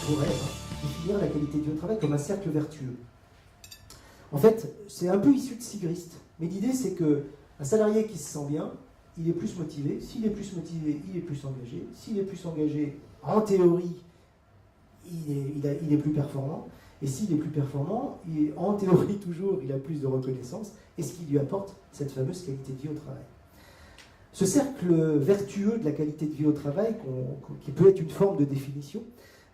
pourrait définir la qualité de vie au travail comme un cercle vertueux. En fait, c'est un peu issu de Sigrist, mais l'idée c'est qu'un salarié qui se sent bien, il est plus motivé. S'il est plus motivé, il est plus engagé. S'il est plus engagé, en théorie, il est plus performant. Et s'il est plus performant, en théorie toujours, il a plus de reconnaissance, et ce qui lui apporte cette fameuse qualité de vie au travail. Ce cercle vertueux de la qualité de vie au travail, qui peut être une forme de définition,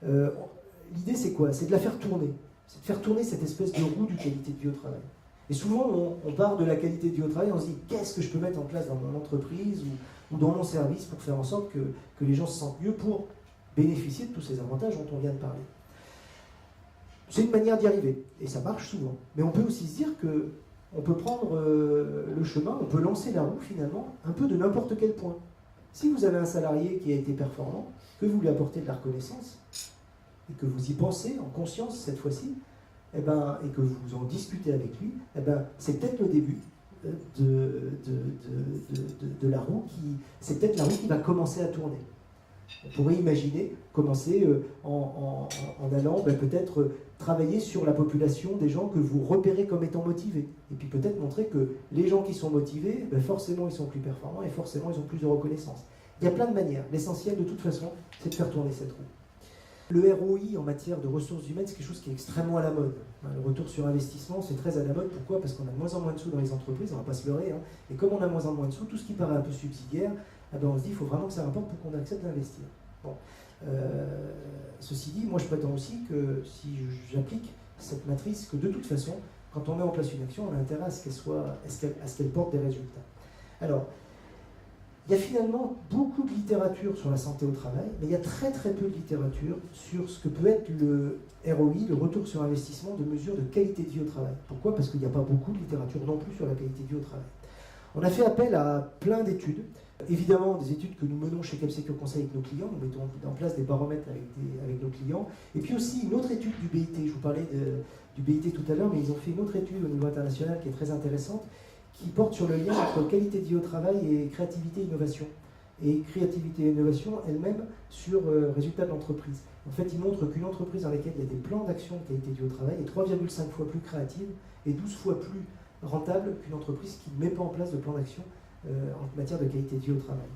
l'idée c'est quoi? C'est de la faire tourner. C'est de faire tourner cette espèce de roue du qualité de vie au travail. Et souvent, on part de la qualité de vie au travail, on se dit qu'est-ce que je peux mettre en place dans mon entreprise ou dans mon service pour faire en sorte que les gens se sentent mieux pour bénéficier de tous ces avantages dont on vient de parler. C'est une manière d'y arriver, et ça marche souvent. Mais on peut aussi se dire qu'on peut prendre le chemin, on peut lancer la roue finalement un peu de n'importe quel point. Si vous avez un salarié qui a été performant, que vous lui apportez de la reconnaissance, et que vous y pensez en conscience cette fois-ci, et que vous en discutez avec lui, c'est peut-être le début de la roue c'est peut-être la roue qui va commencer à tourner. On pourrait imaginer commencer en allant peut-être travailler sur la population des gens que vous repérez comme étant motivés. Et puis peut-être montrer que les gens qui sont motivés, forcément ils sont plus performants et forcément ils ont plus de reconnaissance. Il y a plein de manières. L'essentiel de toute façon, c'est de faire tourner cette roue. Le ROI en matière de ressources humaines, c'est quelque chose qui est extrêmement à la mode. Le retour sur investissement, c'est très à la mode. Pourquoi? Parce qu'on a de moins en moins de sous dans les entreprises, on ne va pas se leurrer. Et comme on a de moins en moins de sous, tout ce qui paraît un peu subsidiaire, on se dit qu'il faut vraiment que ça rapporte pour qu'on accepte d'investir. Bon. Ceci dit, moi je prétends aussi que si j'applique cette matrice, que de toute façon, quand on met en place une action, on a intérêt à ce qu'elle porte des résultats. Alors, il y a finalement beaucoup de littérature sur la santé au travail, mais il y a très très peu de littérature sur ce que peut être le ROI, le retour sur investissement de mesures de qualité de vie au travail. Pourquoi? Parce qu'il n'y a pas beaucoup de littérature non plus sur la qualité de vie au travail. On a fait appel à plein d'études, évidemment des études que nous menons chez Capsecure Conseil avec nos clients, nous mettons en place des paramètres avec nos clients, et puis aussi une autre étude du BIT, je vous parlais du BIT tout à l'heure, mais ils ont fait une autre étude au niveau international qui est très intéressante, qui porte sur le lien entre qualité de vie au travail et créativité et innovation. Et créativité et innovation elle-même sur résultats de l'entreprise. En fait, ils montrent qu'une entreprise dans laquelle il y a des plans d'action de qualité de vie au travail est 3,5 fois plus créative et 12 fois plus rentable qu'une entreprise qui ne met pas en place de plan d'action en matière de qualité de vie au travail.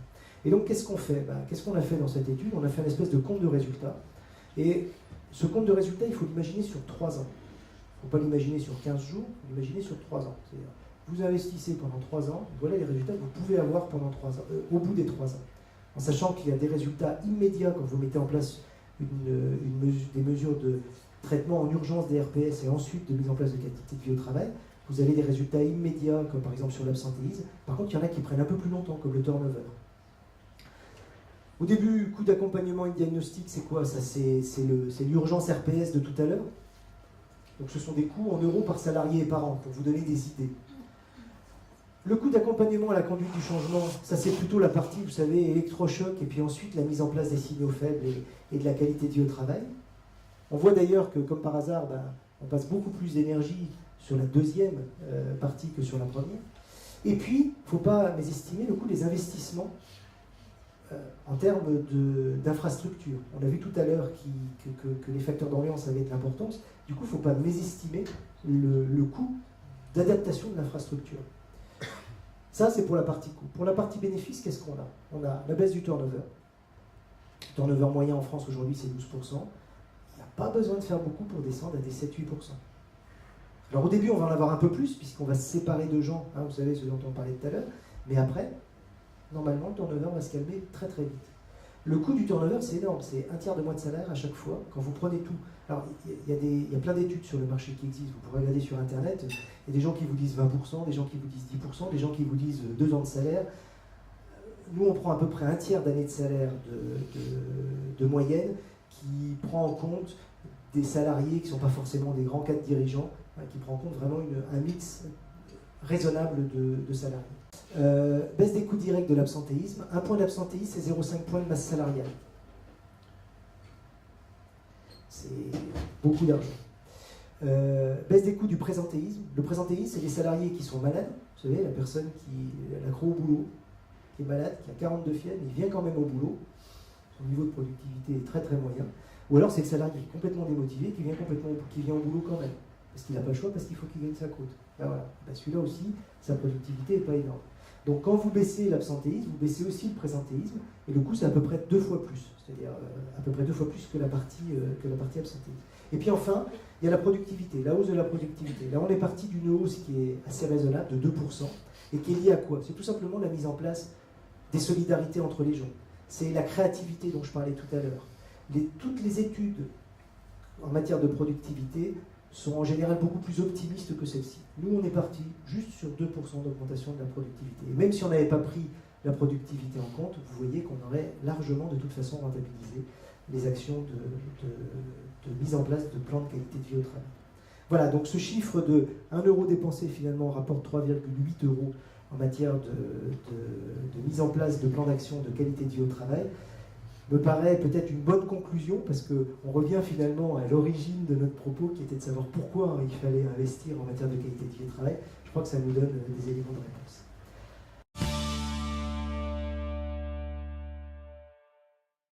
Et donc, qu'est-ce qu'on fait? Qu'est-ce qu'on a fait dans cette étude? On a fait une espèce de compte de résultats. Et ce compte de résultats, il faut l'imaginer sur 3 ans. Il ne faut pas l'imaginer sur 15 jours, il faut l'imaginer sur 3 ans. C'est-à-dire, vous investissez pendant 3 ans, voilà les résultats que vous pouvez avoir pendant 3 ans, au bout des 3 ans. En sachant qu'il y a des résultats immédiats quand vous mettez en place des mesures de traitement en urgence des RPS et ensuite de mise en place de qualité de vie au travail. Vous avez des résultats immédiats, comme par exemple sur l'absentéisme. Par contre, il y en a qui prennent un peu plus longtemps, comme le turnover. Au début, coût d'accompagnement et de diagnostic, c'est quoi? Ça, c'est l'urgence RPS de tout à l'heure. Donc ce sont des coûts en euros par salarié et par an, pour vous donner des idées. Le coût d'accompagnement à la conduite du changement, ça c'est plutôt la partie, vous savez, électrochoc, et puis ensuite la mise en place des signaux faibles et de la qualité de vie au travail. On voit d'ailleurs que, comme par hasard, on passe beaucoup plus d'énergie sur la deuxième partie que sur la première. Et puis, il ne faut pas mésestimer le coût des investissements en termes d'infrastructures. On a vu tout à l'heure que les facteurs d'ambiance avaient de l'importance. Du coup, il ne faut pas mésestimer le coût d'adaptation de l'infrastructure. Ça, c'est pour la partie coût. Pour la partie bénéfice, qu'est-ce qu'on a? On a la baisse du turnover. Le turnover moyen en France aujourd'hui, c'est 12%. Il n'y a pas besoin de faire beaucoup pour descendre à des 7-8%. Alors au début, on va en avoir un peu plus, puisqu'on va se séparer de gens, vous savez, ce dont on parlait tout à l'heure. Mais après, normalement, le turnover va se calmer très très vite. Le coût du turnover, c'est énorme. C'est un tiers de mois de salaire à chaque fois, quand vous prenez tout. Alors, il y a plein d'études sur le marché qui existent. Vous pourrez regarder sur Internet. Il y a des gens qui vous disent 20%, des gens qui vous disent 10%, des gens qui vous disent 2 ans de salaire. Nous, on prend à peu près un tiers d'année de salaire de moyenne, qui prend en compte des salariés qui ne sont pas forcément des grands cadres dirigeants, qui prend en compte vraiment un mix raisonnable de salariés. Baisse des coûts directs de l'absentéisme. Un point d'absentéisme, c'est 0,5 points de masse salariale. C'est beaucoup d'argent. Baisse des coûts du présentéisme. Le présentéisme, c'est les salariés qui sont malades. Vous savez, la personne qui a l'accro au boulot, qui est malade, qui a 42 fièvres, mais il vient quand même au boulot. Son niveau de productivité est très très moyen. Ou alors c'est le salarié qui est complètement démotivé, qui vient au boulot quand même, parce qu'il n'a pas le choix, parce qu'il faut qu'il gagne sa croûte. Ben voilà. Ben celui-là aussi, sa productivité n'est pas énorme. Donc quand vous baissez l'absentéisme, vous baissez aussi le présentéisme, et le coût c'est à peu près 2 fois plus, c'est-à-dire à peu près 2 fois plus que la partie absentéisme. Et puis enfin, il y a la productivité, la hausse de la productivité. Là on est parti d'une hausse qui est assez raisonnable, de 2%, et qui est liée à quoi? C'est tout simplement la mise en place des solidarités entre les gens. C'est la créativité dont je parlais tout à l'heure. Toutes les études en matière de productivité sont en général beaucoup plus optimistes que celle-ci. Nous, on est parti juste sur 2% d'augmentation de la productivité. Et même si on n'avait pas pris la productivité en compte, vous voyez qu'on aurait largement, de toute façon, rentabilisé les actions de mise en place de plans de qualité de vie au travail. Voilà, donc ce chiffre de 1 euro dépensé, finalement, rapporte 3,8 euros en matière de mise en place de plans d'action de qualité de vie au travail, me paraît peut-être une bonne conclusion, parce qu'on revient finalement à l'origine de notre propos, qui était de savoir pourquoi il fallait investir en matière de qualité de vie au travail. Je crois que ça nous donne des éléments de réponse.